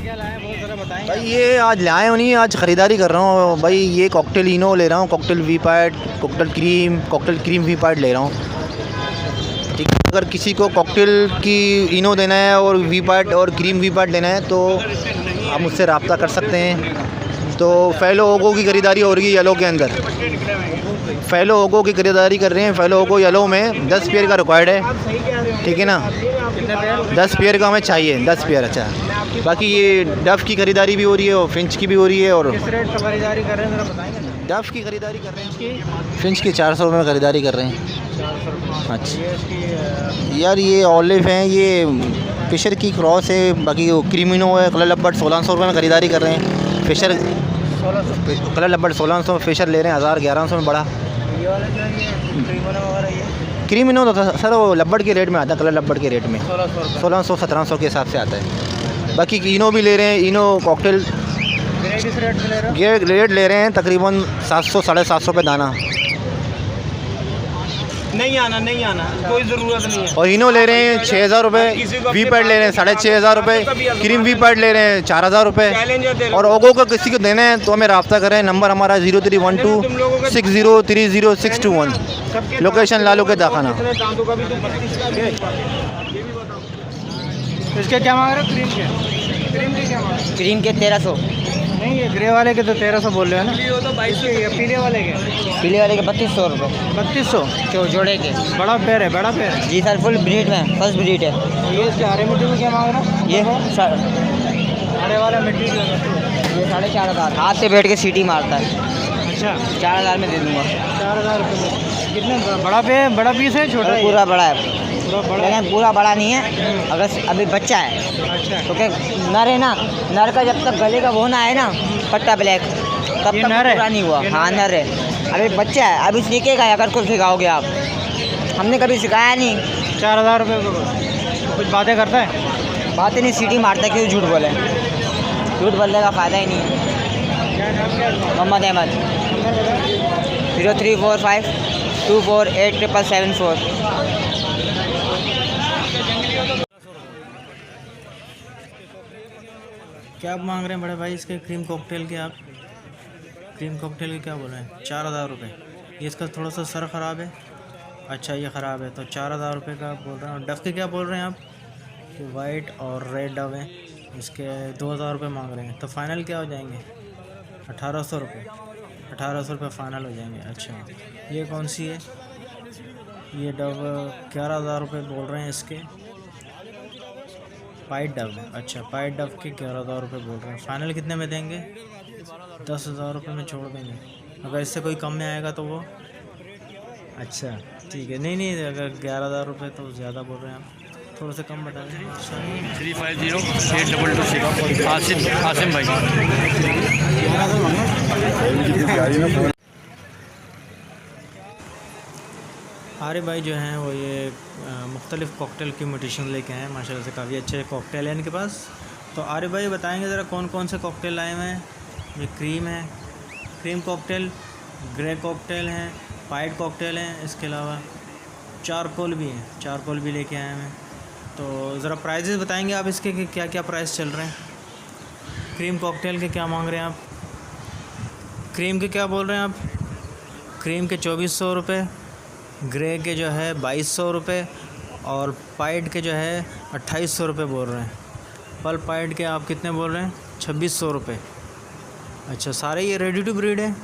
क्या लाए बहुत ज़रा बताएं भाई। ये आज लाए हो नहीं, आज ख़रीदारी कर रहा हूँ भाई। ये कॉकटेल इनो ले रहा हूँ, cocktail V pad, cocktail cream V pad ले रहा हूँ। ठीक है, अगर किसी को कॉकटेल की इनो देना है और वी पैड और क्रीम वी पैड लेना है तो आप मुझसे रब्ता कर सकते हैं। तो फैलो ओगो की ख़रीदारी हो रही है येलो के अंदर। फैलो ओगो की ख़रीदारी कर रहे हैं। फैलो ओगो येलो में 10 पेयर का रिक्वायर्ड है, ठीक है ना। 10 पेयर का हमें चाहिए, 10 पेयर। अच्छा, बाकी ये डफ़ की ख़रीदारी भी हो रही है और फिंच की भी हो रही है। और किस रेट पर खरीदारी कर रहे हैं ज़रा बताएंगे। डफ़ की ख़रीदारी कर रहे हैं, फिंच की 400 रुपये में ख़रीदारी कर रहे हैं। 400। अच्छा यार, ये ऑलिव हैं, ये फिशर की क्रॉस है। बाकी वो क्रीमिनो है, कलर लब्बट 1600 रुपये में ख़रीदारी कर रहे हैं। फिशर 1600, कलर लब्बट 1600 में, फिशर ले रहे हैं 1100 में बड़ा। ये वाला जो है क्रीमोना वगैरह ये क्रीमिनो तो सर वो लब्बट के रेट में आता है, कलर लब्बट के रेट में 1600 1600-1700 के हिसाब से आता है। बाकी इनो भी ले रहे हैं, इनो कॉकटेल ग्रे किस रेट में ले रहे हो? ये रेट ले रहे हैं तकरीबन 700-750 रुपये दाना। नहीं आना कोई ज़रूरत नहीं है। और इनो ले रहे हैं 6000 रुपये, वी पैड ले रहे हैं 6500 रुपये, क्रीम वी पैड ले रहे हैं 4000 रुपये। और ओगो को किसी को देना है तो हमें रब्ता करें। नंबर हमारा 031260300621। लोकेशन लालू के दाखाना। इसके क्या मांग रहे हो? क्रीम के क्या मांग रहे हो? क्रीम के 1300, नहीं ये ग्रे वाले के तो 1300 बोल रहे हो ना। तो 2200। पीले वाले के पीले वाले के 3200 रुपये 3200। जो जोड़े के। बड़ा पैर है। जी सर, फुल ब्रीड में, फर्स्ट ब्रीड है ये इसके हरे मिट्टी में क्या मांग रहा है? ये हरे वाला मिट्टी ये 4500, हाथ से बैठ के सीटी मारता है। अच्छा 4000 में दे दूँगा। 4000 रुपये में। कितने बड़ा पीस है छोटा है? पूरा बड़ा है, पूरा बड़ा है। लेकिन पूरा बड़ा नहीं है। अगर अभी बच्चा है अच्छा तो क्या नर है ना, नर का जब तक गले का वो ना है ना पट्टा ब्लैक, तब ये तक नर है? पूरा नहीं हुआ। ये हाँ नर है, अभी बच्चा है, अभी सीखेगा। अगर कुछ सिखाओगे आप, हमने कभी सिखाया नहीं। 4000 रुपये को तो कुछ बातें करता है? बातें नहीं, सीटी मारता है। क्यों झूठ बोले? झूठ बोलने का फ़ायदा ही नहीं है। क्या नाम क्या है? मोहम्मद अहमद। 0345 248 774। क्या आप मांग रहे हैं बड़े भाई इसके क्रीम कॉकटेल के? आप क्रीम कॉकटेल के क्या बोल रहे हैं? 4000 रुपये। ये इसका थोड़ा सा सर ख़राब है। अच्छा ये ख़राब है तो 4000 रुपये का आप बोल रहे हैं। और डफ़ के क्या बोल रहे हैं आप? कि वाइट और रेड डव है, इसके 2000 रुपये मांग रहे हैं। तो फ़ाइनल क्या हो जाएंगे? 1800 रुपये। 1800 रुपये फ़ाइनल हो जाएंगे। अच्छा ये कौन सी है? ये डव 11000 रुपये बोल रहे हैं इसके। पाइट डव है। अच्छा पाइट डव के 11000 रुपये बोल रहे हैं। फ़ाइनल कितने में देंगे? 10000 रुपये में छोड़ देंगे। अगर इससे कोई कम में आएगा तो वो अच्छा ठीक है। नहीं अगर 11000 रुपये तो ज़्यादा बोल रहे हैं आप, थोड़ा सा कम बता दें। 350822 आसिम भाई। आरे भाई जो हैं वो ये मुख्तलिफ़ कॉकटेल की इमिटेशन लेके आए हैं। माशाल्लाह से काफ़ी अच्छे कॉकटेल हैं इनके पास। तो आरे भाई बताएंगे ज़रा कौन कौन से कॉकटेल लाए हुए हैं? ये क्रीम है, क्रीम कॉकटेल, ग्रे कॉकटेल हैं, पाइट कॉकटेल हैं, इसके अलावा चारकोल भी हैं, चारकोल भी लेके आए हैं। तो ज़रा प्राइजेस बताएंगे आप इसके कि क्या क्या प्राइस चल रहे हैं? क्रीम कॉकटेल के क्या मांग रहे हैं आप? क्रीम के क्या बोल रहे हैं आप? क्रीम के 2400 रुपये, ग्रे के जो है 2200 रुपये और पाइट के जो है 2800 रुपये बोल रहे हैं। पल पाइट के आप कितने बोल रहे हैं? 2600 रुपये। अच्छा सारे ये रेडी टू ब्रीड है?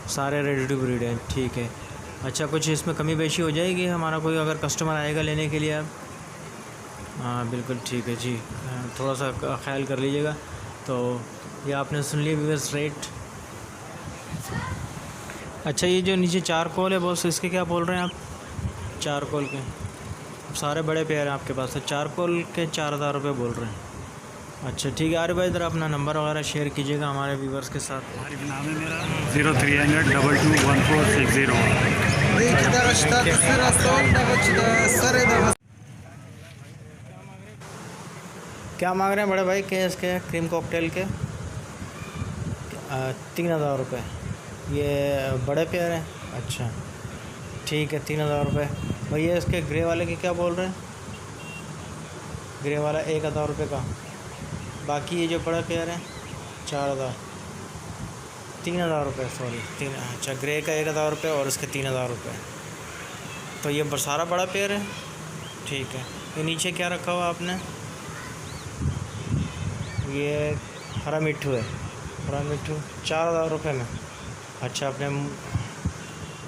सारे रेडी टू ब्रीड है, ठीक है। अच्छा कुछ इसमें कमी बेशी हो जाएगी हमारा कोई अगर कस्टमर आएगा लेने के लिए आप? हाँ बिल्कुल ठीक है जी, थोड़ा सा ख्याल कर लीजिएगा। तो ये आपने सुन लिया व्यूअर्स रेट। अच्छा ये जो नीचे चारकोल है बॉस, इसके क्या बोल रहे हैं आप? चारकोल के सारे बड़े पेयर हैं आपके पास, तो चारकोल के 4000 रुपये बोल रहे हैं। अच्छा ठीक है। अरे भाई इधर अपना नंबर वगैरह शेयर कीजिएगा हमारे व्यूवर्स के साथ। नाम है मेरा 0300221460। क्या मांग रहे हैं बड़े भाई के इसके क्रीम कॉकटेल के? 3000 रुपये। ये बड़े पेयर हैं। अच्छा ठीक है 3000 रुपये। भैया इसके ग्रे वाले के क्या बोल रहे हैं? ग्रे वाला 1000 रुपये का। बाकी ये जो बड़ा पेयर है 4,000 3,000 रुपये, सॉरी 3, अच्छा ग्रे का 1,000 रुपये और इसके 3,000 रुपये। तो ये सारा बड़ा पेयर है, ठीक है। ये नीचे क्या रखा हुआ आपने? ये हरा मिट्ठू है, हरा मिट्ठू 4,000 रुपये में। अच्छा, अपने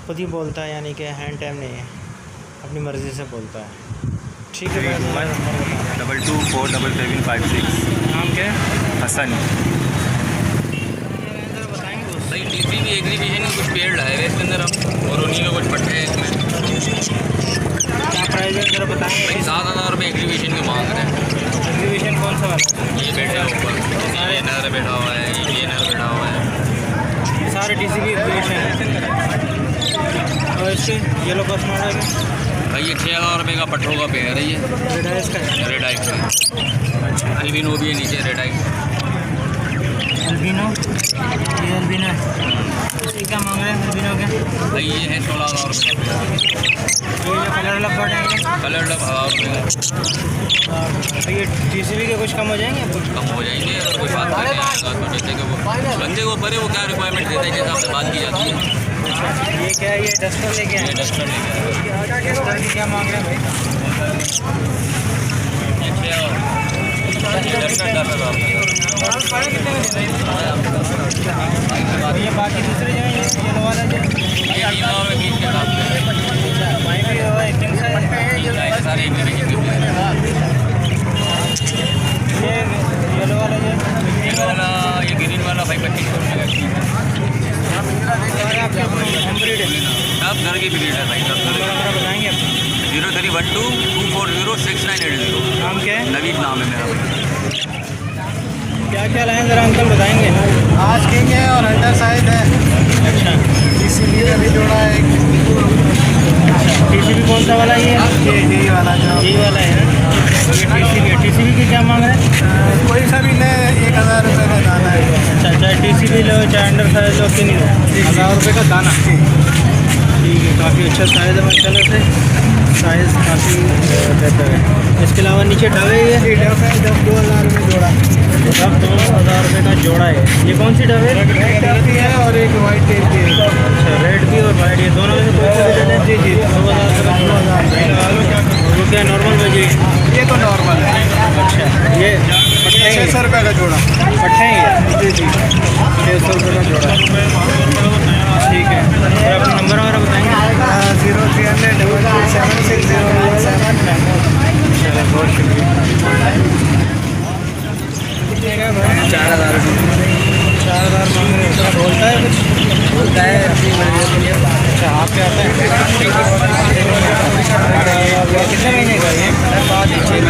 खुद ही बोलता है, यानी कि हैंड टाइम नहीं है, अपनी मर्ज़ी से बोलता है, ठीक है। 324756। नाम क्या है? हसन। भाई डीसी भी एग्रीबिशन में कुछ पेड़ लाए हुए इसके अंदर हम, और उन्हीं में कुछ पट्टे हैं इसमें। क्या प्राइस है ज़रा बताएंगे? भाई 7,000 रुपये एग्रीबिशन के मांग रहे हैं। एग्जीबिशन कौन सा वाला? ये बैठा है ऊपर, ये नर बैठा हुआ है, ये नर बैठा हुआ है। ये सारे TCB एग्जीबिशन है। और इसके येलो कॉस्ट मॉडल है भाई ये 6,000 रुपये का पट्टों का पेड़ है ये, रेड है इसका। रेड आइट का। अल्बिनो भी है नीचे, रेड आइट। अल्बिनो, ये अल्बिनो है। इसकी क्या मांग रहे हैं अल्बिनो के? भाई ये है 16,000 रुपये का पेड़। ये जो कलर वाला बर्ड है कलर डब 1,000 रुपये का। तो ये TCB के कुछ कम हो जाएंगे आपको? कम हो जाएंगे अगर कोई बात करने आएगा तो, जैसे कि वो बंदे को परे वो क्या रिक्वायरमेंट देते हैं, जैसे आपसे बात की जाती है। ये क्या है? ये डस्टर लेके ये आए। डस्टर लेके आए। डस्टर की क्या मांग रहे हैं भाई? ये 6,000 डस्टर 10,000। और ये बाकी दूसरे जो हैं, ये येलो वाला जो ये 3,000 रुपये पीस के हिसाब से। वहीं भी वो है, किंग साइज है। सारे एग्रीबिशन के पेड़ हैं। ये येलो वाला जो है, ये वाला, ये ग्रीन वाला भाई 2,500 रुपये का पीस है। सारे आपके होम ब्रीड है। सब घर की ब्रीड है भाई, सब घर नंबर वगैरह बताएंगे आप? 0312240690। नाम क्या है? नवीद नाम है मेरा भाई। क्या क्या लाए हैं ज़रा अंकल बताएंगे? आज किंग है और अंडर साइज है, अच्छा, इसीलिए अभी जोड़ा है एक TCB कौन सा वाला ये? ये वाला जो यही वाला है ना? ये TCB की क्या मांग रहे हैं? कोई सा भी ले 1,000 रुपये का दाना है। अच्छा, चाहे TCB लो चाहे अंडर साइज लो, कि नहीं लो, 1,000 रुपये का दाना। ठीक है, काफ़ी अच्छा साइज़ है माशाल्लाह से, साइज़ काफ़ी बेहतर है। इसके अलावा नीचे डवे ये डब है, जब 2,000 रुपये जोड़ा, सब 2,000 रुपये का जोड़ा है। ये कौन सी डवे? रेड डब भी है और एक वाइट टेप भी है। अच्छा, रेड भी और वाइट, ये दोनों में से कोई सा भी दे दें? जी जी, 2,000 रुपये का। वो क्या नॉर्मल में जी? ये तो नॉर्मल है, अच्छा, ये पट्टे हैं? 600 रुपये का जोड़ा। पट्टे हैं ये? जी जी, 600 रुपये का जोड़ा। ठीक है, और अपना नंबर वगैरह बताएंगे? 0300 76017। चलो, बहुत शुक्रिया। कितने का भाई? 4,000 रुपये। 4,000 मांग रहे हैं। थोड़ा बोलता है कुछ? बोलता है अपनी मर्जी के लिए। अच्छा, आप क्या आता है? कितने महीने का ये? 6 महीने का।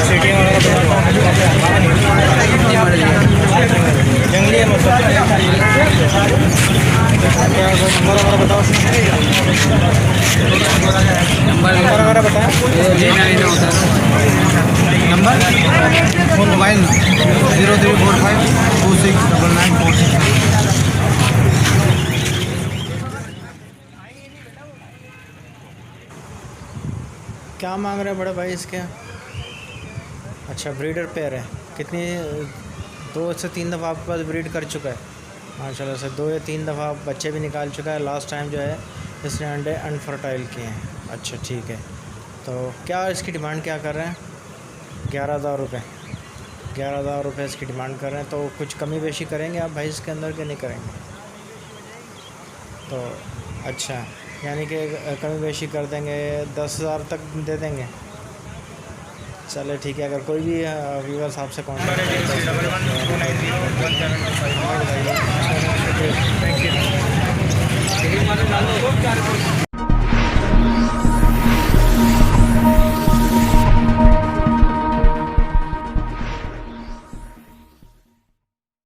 सिटी वगैरह जंगली है मतलब। नंबर वगैरह बताओ, नंबर वगैरह बताएं। Number phone mobile 0345269946। क्या मांग रहे हैं बड़े भाई इसके? अच्छा, ब्रीडर पेयर है। कितनी 2 से 3 दफ़ा आपके पास ब्रीड कर चुका है माशाल्लाह से, 2 या 3 दफ़ा बच्चे भी निकाल चुका है। लास्ट टाइम जो है इसने अंडे अनफर्टाइल किए हैं। अच्छा, ठीक है। तो क्या इसकी डिमांड क्या कर रहे हैं? 11,000 रुपये। 11,000 रुपये इसकी डिमांड कर रहे हैं। तो कुछ कमी बेशी करेंगे आप भाई इसके अंदर के नहीं करेंगे? तो अच्छा, यानी कि कमी बेशी कर देंगे, 10,000 तक दे देंगे। चले ठीक है, अगर कोई भी व्यूअर्स आपसे कॉन्टैक्ट